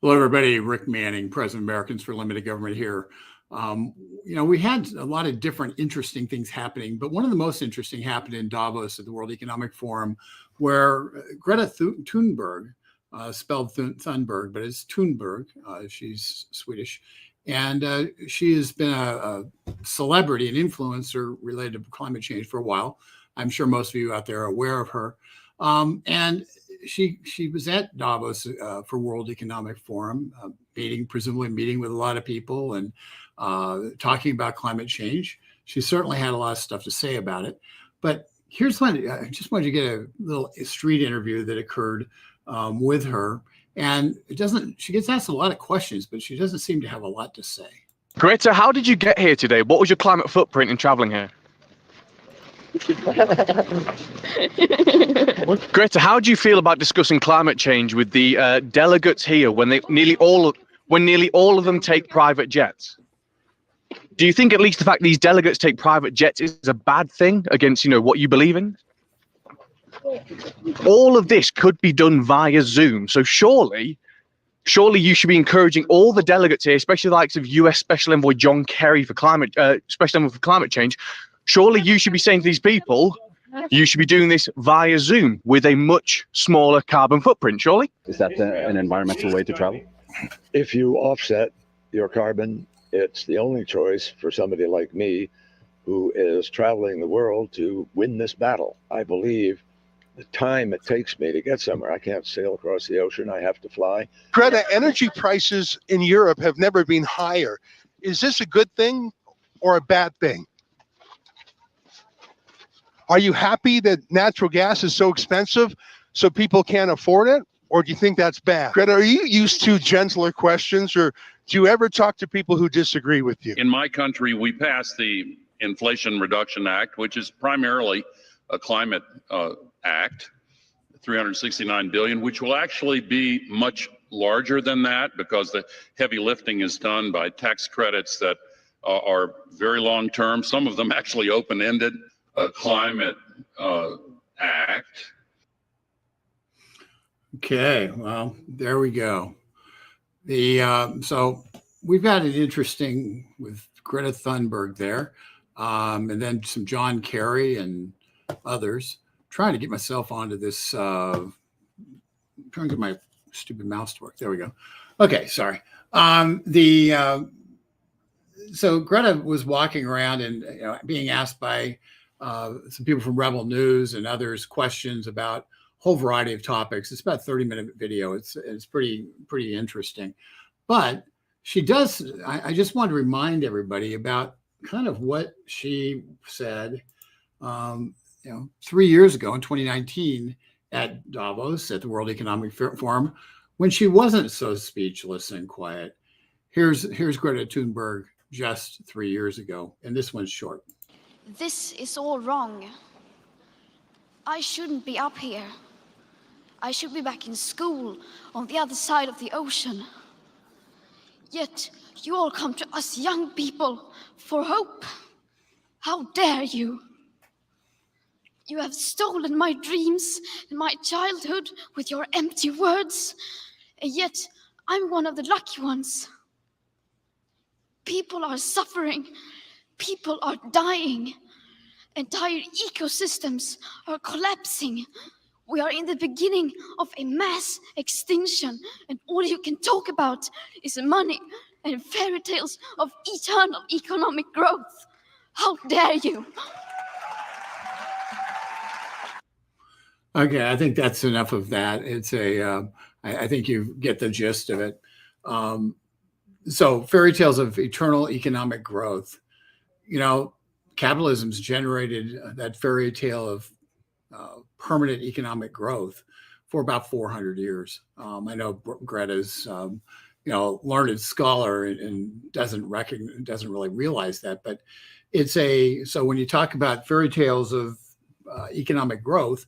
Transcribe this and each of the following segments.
Hello, everybody. Rick Manning, President of Americans for Limited Government here. We had a lot of different interesting things happening, but one of the most interesting happened in Davos at the World Economic Forum, where Greta Thunberg, spelled Thunberg, but it's Thunberg. She's Swedish. And she has been a celebrity, an influencer related to climate change for a while. I'm sure most of you out there are aware of her. And she was at Davos for World Economic Forum, presumably meeting with a lot of people and talking about climate change. She certainly had a lot of stuff to say about it. But here's one. I just wanted to get a little street interview that occurred with her. And she gets asked a lot of questions, but she doesn't seem to have a lot to say. Greta, how did you get here today? What was your climate footprint in traveling here? Greta, how do you feel about discussing climate change with the delegates here when nearly all of them take private jets? Do you think at least the fact these delegates take private jets is a bad thing against, what you believe in? All of this could be done via Zoom. So surely you should be encouraging all the delegates here, especially the likes of US Special Envoy John Kerry for Special Envoy for Climate Change. Surely you should be saying to these people, you should be doing this via Zoom with a much smaller carbon footprint, surely? Is that an environmental way to travel? If you offset your carbon, it's the only choice for somebody like me who is traveling the world to win this battle. I believe the time it takes me to get somewhere, I can't sail across the ocean, I have to fly. Greta, energy prices in Europe have never been higher. Is this a good thing or a bad thing? Are you happy that natural gas is so expensive so people can't afford it? Or do you think that's bad? Greta, are you used to gentler questions, or do you ever talk to people who disagree with you? In my country, we passed the Inflation Reduction Act, which is primarily a climate act, $369 billion, which will actually be much larger than that because the heavy lifting is done by tax credits that are very long term, some of them actually open-ended. A climate act. Okay, well, there we go. So we've got an interesting with Greta Thunberg there, and then some John Kerry and others. Trying to get myself onto this. Trying to get my stupid mouse to work. There we go. Okay, sorry. So Greta was walking around and being asked by some people from Rebel News and others questions about a whole variety of topics. It's about a 30-minute video. It's pretty interesting. But she does, I just want to remind everybody about kind of what she said 3 years ago in 2019 at Davos at the World Economic Forum when she wasn't so speechless and quiet. Here's Greta Thunberg just 3 years ago, and this one's short. This is all wrong. I shouldn't be up here. I should be back in school on the other side of the ocean. Yet you all come to us young people for hope. How dare you? You have stolen my dreams and my childhood with your empty words, and yet I'm one of the lucky ones. People are suffering. People are dying. Entire ecosystems are collapsing. We are in the beginning of a mass extinction, and all you can talk about is money and fairy tales of eternal economic growth. How dare you? Okay, I think that's enough of that. It's I think you get the gist of it. So fairy tales of eternal economic growth. Capitalism's generated that fairy tale of permanent economic growth for about 400 years. I know Greta's, learned scholar and doesn't really realize that, but so when you talk about fairy tales of economic growth,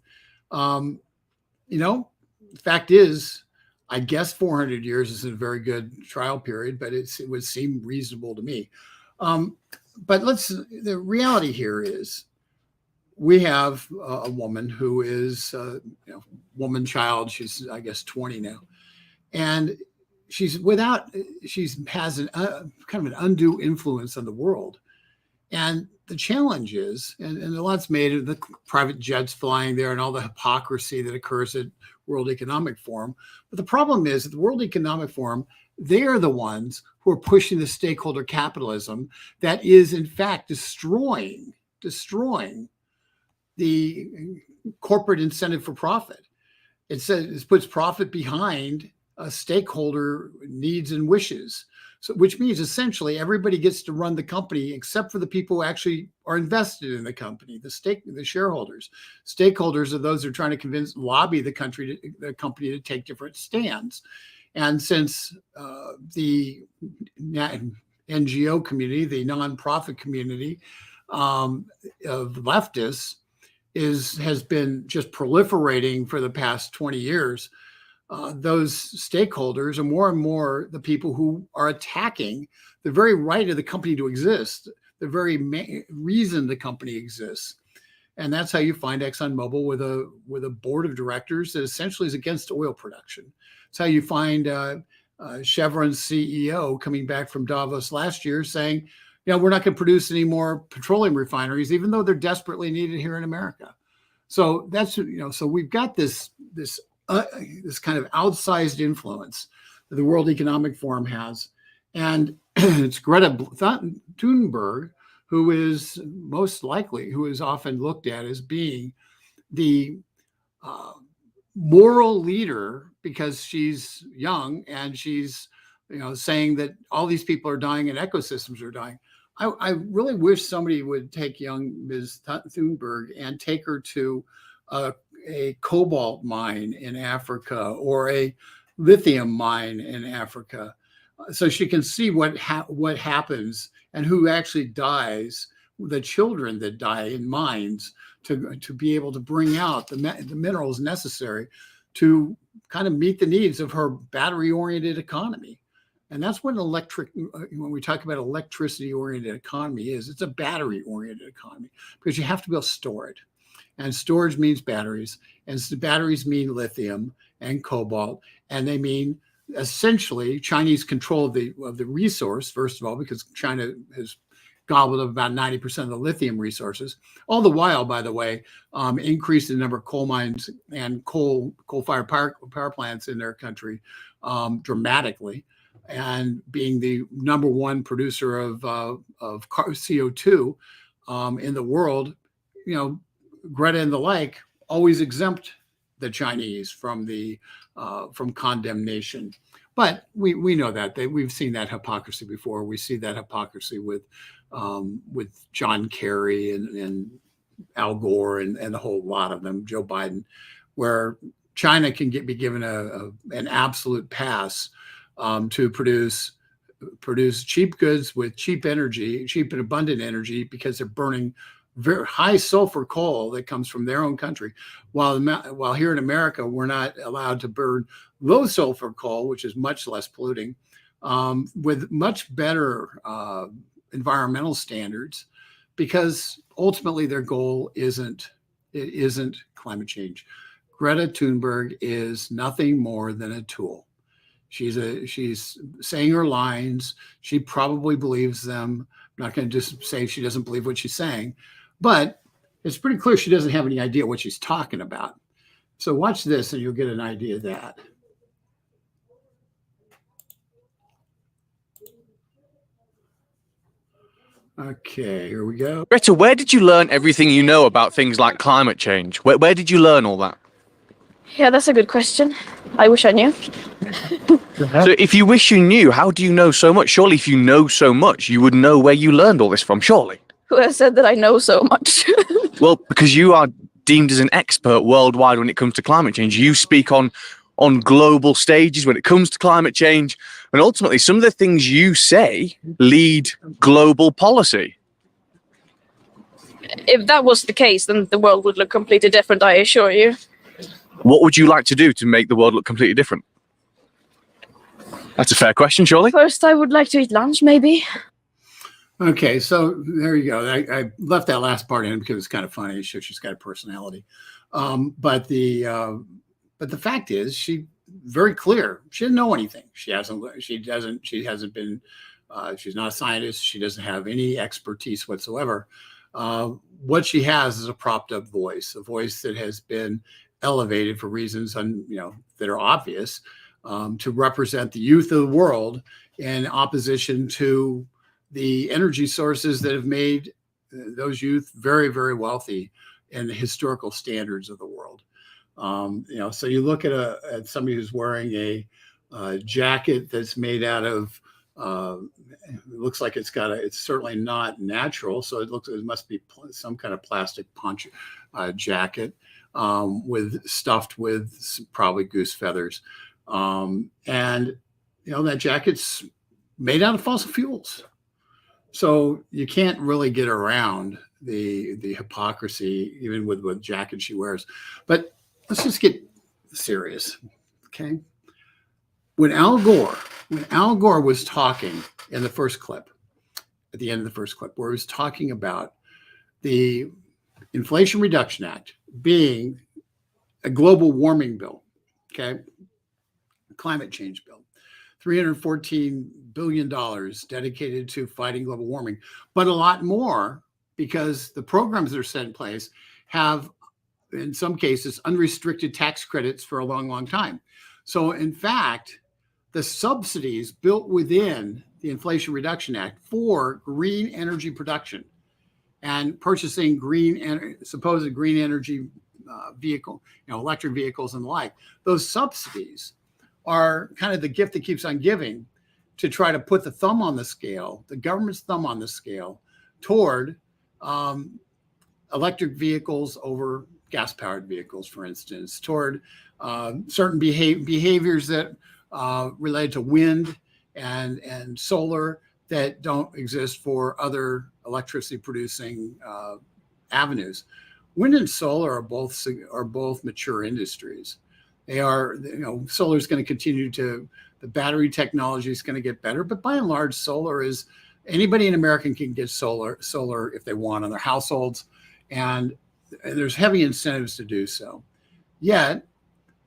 fact is, I guess 400 years is a very good trial period, but it would seem reasonable to me. But the reality here is we have a woman who is, woman child. She's, I guess, 20 now. And she's has an kind of an undue influence on the world. And the challenge is, and a lot's made of the private jets flying there and all the hypocrisy that occurs at World Economic Forum. But the problem is at the World Economic Forum, they're the ones who are pushing the stakeholder capitalism that is in fact destroying the corporate incentive for profit. It says it puts profit behind stakeholder needs and wishes. So, which means essentially everybody gets to run the company except for the people who actually are invested in the company, the shareholders. Stakeholders are those who are trying to lobby the company to take different stands. And since the NGO community, the nonprofit community of leftists has been just proliferating for the past 20 years, those stakeholders are more and more the people who are attacking the very right of the company to exist, the very reason the company exists. And that's how you find ExxonMobil with a board of directors that essentially is against oil production. It's how you find Chevron's CEO coming back from Davos last year saying, we're not going to produce any more petroleum refineries, even though they're desperately needed here in America. So that's, so we've got this kind of outsized influence that the World Economic Forum has. And it's Greta Thunberg, who is often looked at as being the moral leader because she's young and she's, saying that all these people are dying and ecosystems are dying. I really wish somebody would take young Ms. Thunberg and take her to a cobalt mine in Africa or a lithium mine in Africa, so she can see what happens and who actually dies, the children that die in mines, to be able to bring out the minerals necessary to kind of meet the needs of her battery-oriented economy. And that's what when we talk about electricity-oriented economy it's a battery-oriented economy, because you have to be able to store it. And storage means batteries, and the batteries mean lithium and cobalt, and they mean essentially Chinese control of the resource, first of all, because China has gobbled up about 90% of the lithium resources. All the while, by the way, increased the number of coal mines and coal-fired power plants in their country dramatically, and being the number one producer of CO2 in the world. Greta and the like always exempt the Chinese from condemnation. But we know that we've seen that hypocrisy before. We see that hypocrisy with John Kerry and Al Gore and a whole lot of them, Joe Biden, where China can be given an absolute pass to produce cheap goods with cheap and abundant energy, because they're burning very high sulfur coal that comes from their own country, while here in America we're not allowed to burn low sulfur coal, which is much less polluting, with much better environmental standards, because ultimately their goal isn't climate change. Greta Thunberg is nothing more than a tool. She's saying her lines. She probably believes them. I'm not going to just say she doesn't believe what she's saying, but it's pretty clear she doesn't have any idea what she's talking about. So watch this and you'll get an idea of that. Okay, here we go. Greta, where did you learn everything you know about things like climate change? Where did you learn all that? Yeah, that's a good question. I wish I knew. So if you wish you knew, how do you know so much? Surely if you know so much, you would know where you learned all this from, surely. Who has said that I know so much? Well, because you are deemed as an expert worldwide when it comes to climate change. You speak on global stages when it comes to climate change. And ultimately, some of the things you say lead global policy. If that was the case, then the world would look completely different, I assure you. What would you like to do to make the world look completely different? That's a fair question, surely. First, I would like to eat lunch, maybe. Okay, so there you go. I left that last part in because it's kind of funny. She's got a personality, but the fact is, very clear. She didn't know anything. She's not a scientist. She doesn't have any expertise whatsoever. What she has is a propped up voice, a voice that has been elevated for reasons that are obvious, to represent the youth of the world in opposition to the energy sources that have made those youth very, very wealthy in the historical standards of the world. So you look at somebody who's wearing a jacket that's made out of, it looks like it's certainly not natural. So it must be some kind of plastic poncho jacket, stuffed with probably goose feathers. And that jacket's made out of fossil fuels. So you can't really get around the hypocrisy, even with what jacket she wears. But let's just get serious, okay? When Al Gore was talking in the first clip, at the end of the first clip, where he was talking about the Inflation Reduction Act being a global warming bill, okay, climate change bill, $314 billion dedicated to fighting global warming, but a lot more because the programs that are set in place have, in some cases, unrestricted tax credits for a long, long time. So in fact, the subsidies built within the Inflation Reduction Act for green energy production and purchasing supposed green energy vehicle, electric vehicles and the like, those subsidies are kind of the gift that keeps on giving to try to put the thumb on the scale, the government's thumb on the scale toward electric vehicles over gas-powered vehicles, for instance, toward certain behaviors that relate to wind and solar that don't exist for other electricity producing avenues. Wind and solar are both mature industries. They are, solar is going to continue the battery technology is going to get better, but by and large, solar is, anybody in America can get solar if they want on their households, and there's heavy incentives to do so. Yet,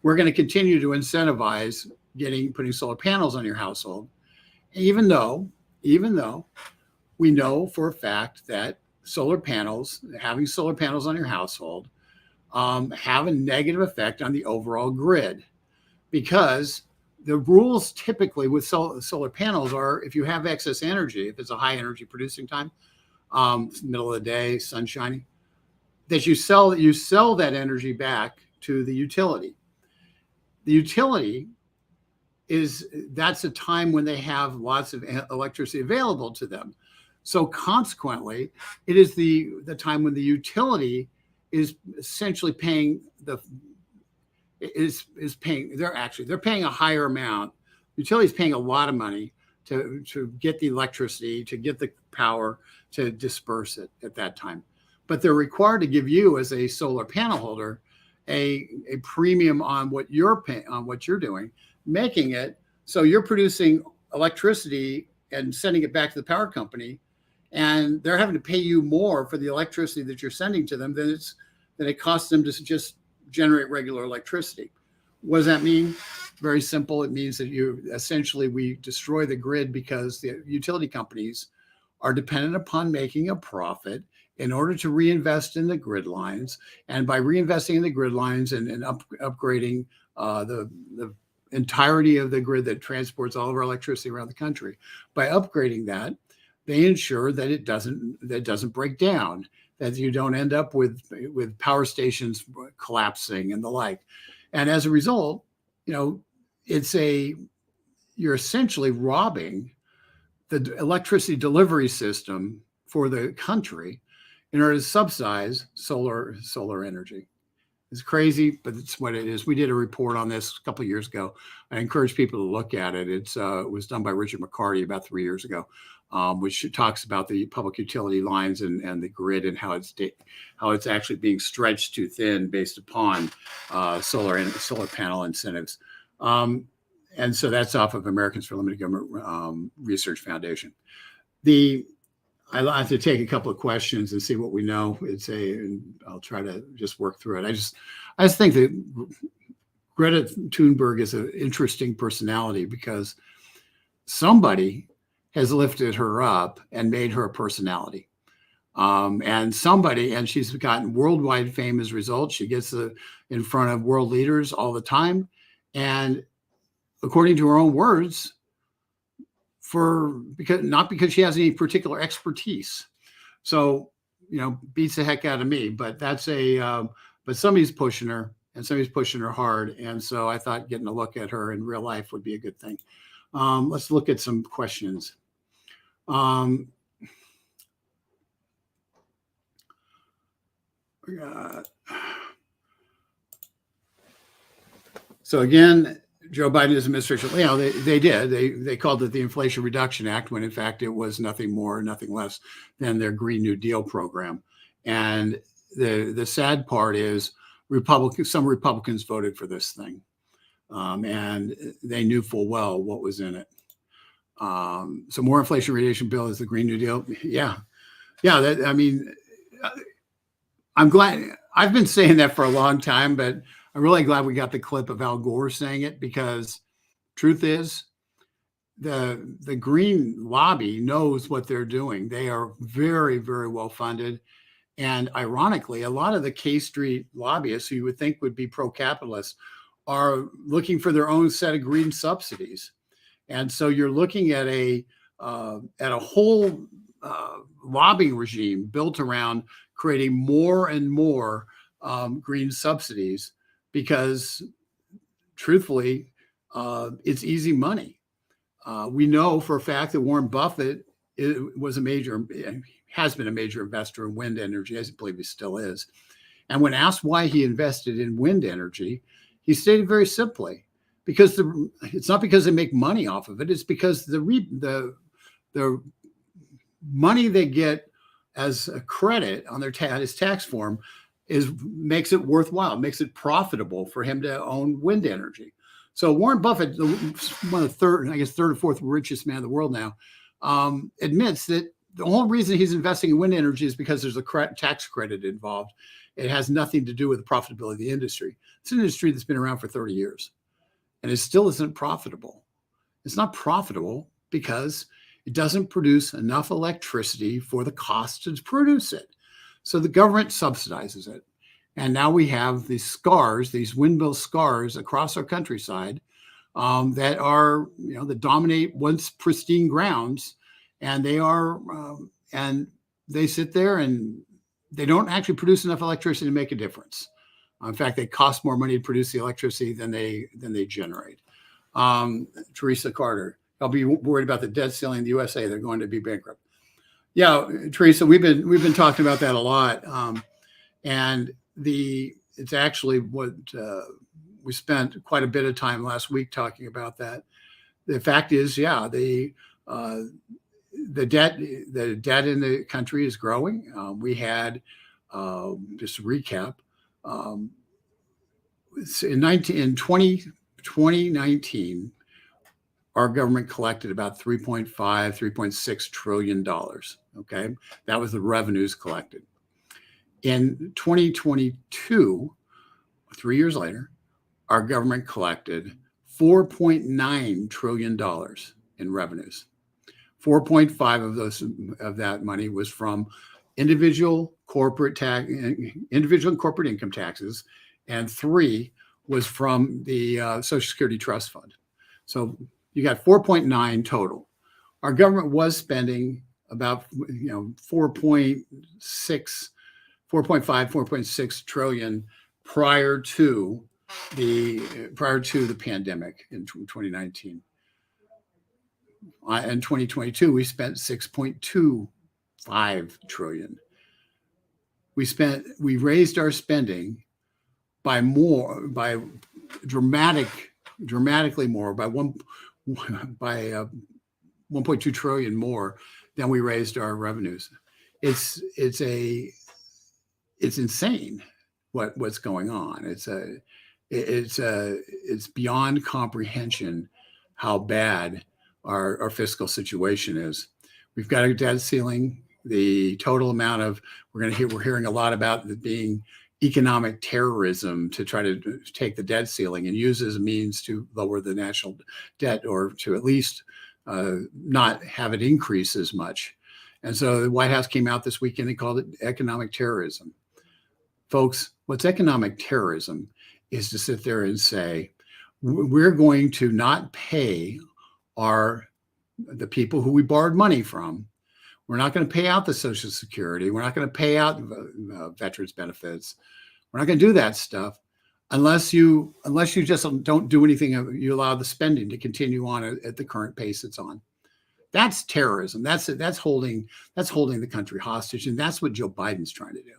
we're going to continue to incentivize putting solar panels on your household, even though we know for a fact that having solar panels on your household have a negative effect on the overall grid, because the rules typically with solar panels are, if you have excess energy, if it's a high energy producing time, middle of the day, sun shining, that you sell that energy back to the utility. The utility that's a time when they have lots of electricity available to them. So consequently, it is the time when the utility is essentially paying they're paying a higher amount. The utility is paying a lot of money to get the electricity, to get the power, to disperse it at that time. But they're required to give you, as a solar panel holder, a premium on what you're paying, on what you're doing, making it so you're producing electricity and sending it back to the power company, and they're having to pay you more for the electricity that you're sending to them than it costs them to just generate regular electricity. What does that mean? Very simple. It means that we destroy the grid because the utility companies are dependent upon making a profit in order to reinvest in the grid lines. And by reinvesting in the grid lines and upgrading the entirety of the grid that transports all of our electricity around the country, by upgrading that, they ensure that it doesn't break down, that you don't end up with power stations collapsing and the like. And as a result, you're essentially robbing the electricity delivery system for the country in order to subsidize solar energy. It's crazy, but it's what it is. We did a report on this a couple of years ago. I encourage people to look at it. It was done by Richard McCarty about 3 years ago, which talks about the public utility lines and the grid and how it's actually being stretched too thin based upon solar panel incentives. And so that's off of Americans for Limited Government Research Foundation. I have to take a couple of questions and see what we know. And I'll try to just work through it. I just think that Greta Thunberg is an interesting personality because somebody has lifted her up and made her a personality. And she's gotten worldwide fame as a result. She gets in front of world leaders all the time. And according to her own words, not because she has any particular expertise. So, beats the heck out of me, but but somebody's pushing her and somebody's pushing her hard. And so I thought getting a look at her in real life would be a good thing. Let's look at some questions. So again, Joe Biden's administration, they called it the Inflation Reduction Act when in fact it was nothing more, nothing less than their Green New Deal program. And the sad part is some Republicans voted for this thing. And they knew full well what was in it. So more Inflation Reduction Bill is the Green New Deal. Yeah. I'm glad. I've been saying that for a long time, but I'm really glad we got the clip of Al Gore saying it, because truth is the Green lobby knows what they're doing. They are very, very well funded. And ironically, a lot of the K Street lobbyists who you would think would be pro-capitalist are looking for their own set of green subsidies. And so you're looking at a whole lobbying regime built around creating more and more green subsidies, because truthfully, it's easy money. We know for a fact that Warren Buffett has been a major investor in wind energy, as I believe he still is. And when asked why he invested in wind energy, he stated very simply, because it's not because they make money off of it, it's because the money they get as a credit on his tax form makes it worthwhile, makes it profitable for him to own wind energy. So Warren Buffett, one of the third or fourth richest man in the world now, admits that the only reason he's investing in wind energy is because there's a tax credit involved. It has nothing to do with the profitability of the industry. It's an industry that's been around for 30 years, and it still isn't profitable. It's not profitable because it doesn't produce enough electricity for the cost to produce it. So the government subsidizes it. And now we have these windmill scars across our countryside that dominate once pristine grounds. And they sit there and they don't actually produce enough electricity to make a difference. In fact, they cost more money to produce the electricity than they generate. Teresa Carter, I'll be worried about the debt ceiling in the USA. They're going to be bankrupt. Yeah, Teresa, we've been talking about that a lot, and it's actually what we spent quite a bit of time last week talking about that. The fact is, the debt in the country is growing. We had just to recap, in 2019. Our government collected about $3.6 trillion. Okay. That was the revenues collected. In 2022, 3 years later, our government collected $4.9 trillion in revenues. 4.5 of that money was from individual corporate income taxes, and 3 was from the Social Security Trust Fund. So you got 4.9 total. Our government was spending about 4.6 trillion prior to the pandemic in 2019. In 2022, we spent 6.25 trillion. We raised our spending by dramatically more, by 1.2 trillion more than we raised our revenues. It's insane what's going on. It's beyond comprehension how bad our fiscal situation is. We've got a debt ceiling. The total amount we're hearing a lot about it being economic terrorism to try to take the debt ceiling and use as a means to lower the national debt, or to at least not have it increase as much. And so the White House came out this weekend and called it economic terrorism. Folks, what's economic terrorism is to sit there and say, we're going to not pay the people who we borrowed money from. We're not going to pay out the Social Security. We're not going to pay out veterans benefits. We're not going to do that stuff unless you just don't do anything. You allow the spending to continue on at the current pace it's on. That's terrorism. That's holding the country hostage, and that's what Joe Biden's trying to do.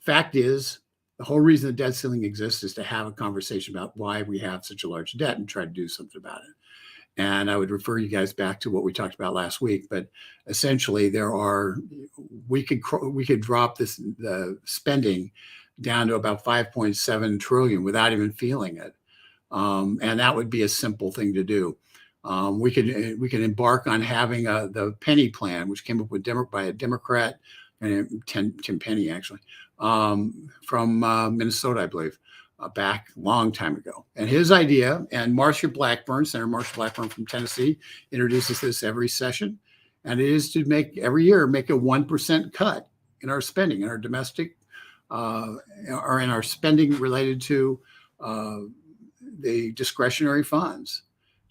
Fact is, the whole reason the debt ceiling exists is to have a conversation about why we have such a large debt and try to do something about it. And I would refer you guys back to what we talked about last week. But essentially, we could drop the spending down to about 5.7 trillion without even feeling it, and that would be a simple thing to do. We could embark on having the penny plan, which came up with by a Democrat, Tim Penny actually, from Minnesota, I believe. Back a long time ago. And his idea, and Senator Marsha Blackburn from Tennessee, introduces this every session, and it is to every year make a 1% cut in our spending, in our domestic, or in our spending related to the discretionary funds.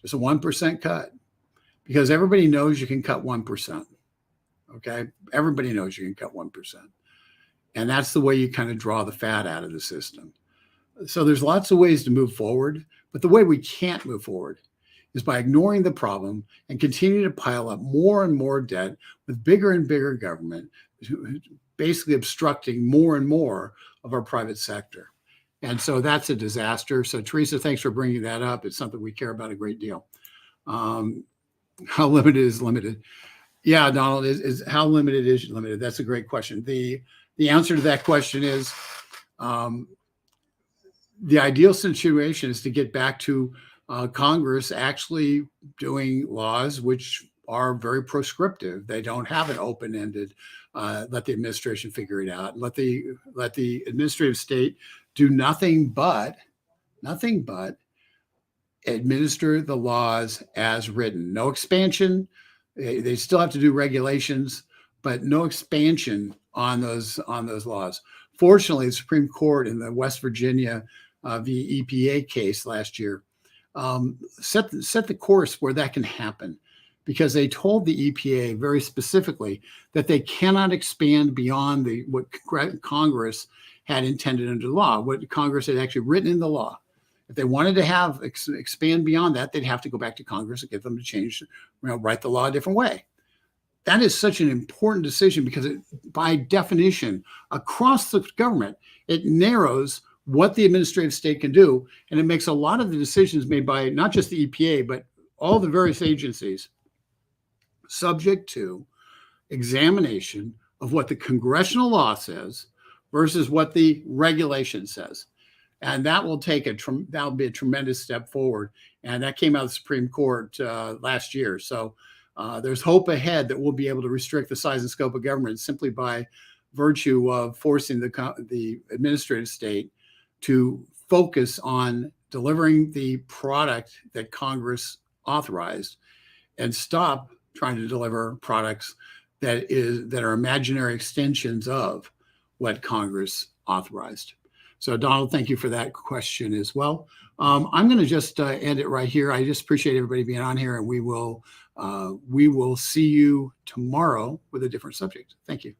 Just a 1% cut, because everybody knows you can cut 1%. Okay? Everybody knows you can cut 1%. And that's the way you kind of draw the fat out of the system. So there's lots of ways to move forward, but the way we can't move forward is by ignoring the problem and continue to pile up more and more debt with bigger and bigger government, basically obstructing more and more of our private sector. And so that's a disaster. So Teresa, thanks for bringing that up. It's something we care about a great deal. How limited is limited? Yeah, Donald, is how limited is limited? That's a great question. The answer to that question is, the ideal situation is to get back to Congress actually doing laws which are very prescriptive. They don't have an open-ended, let the administration figure it out. Let the administrative state do nothing but administer the laws as written. No expansion. They still have to do regulations, but no expansion on those laws. Fortunately, the Supreme Court in the West Virginia v. EPA case last year set the course where that can happen, because they told the EPA very specifically that they cannot expand beyond what Congress had intended under the law, what Congress had actually written in the law. If they wanted to expand beyond that, they'd have to go back to Congress and get them to change, write the law a different way. That is such an important decision, because by definition, across the government, it narrows what the administrative state can do. And it makes a lot of the decisions made by not just the EPA, but all the various agencies subject to examination of what the congressional law says versus what the regulation says. And that will that'll be a tremendous step forward. And that came out of the Supreme Court last year. So there's hope ahead that we'll be able to restrict the size and scope of government simply by virtue of forcing the administrative state to focus on delivering the product that Congress authorized, and stop trying to deliver products that are imaginary extensions of what Congress authorized. So Donald, thank you for that question as well. I'm going to just end it right here. I just appreciate everybody being on here, and we will see you tomorrow with a different subject. Thank you.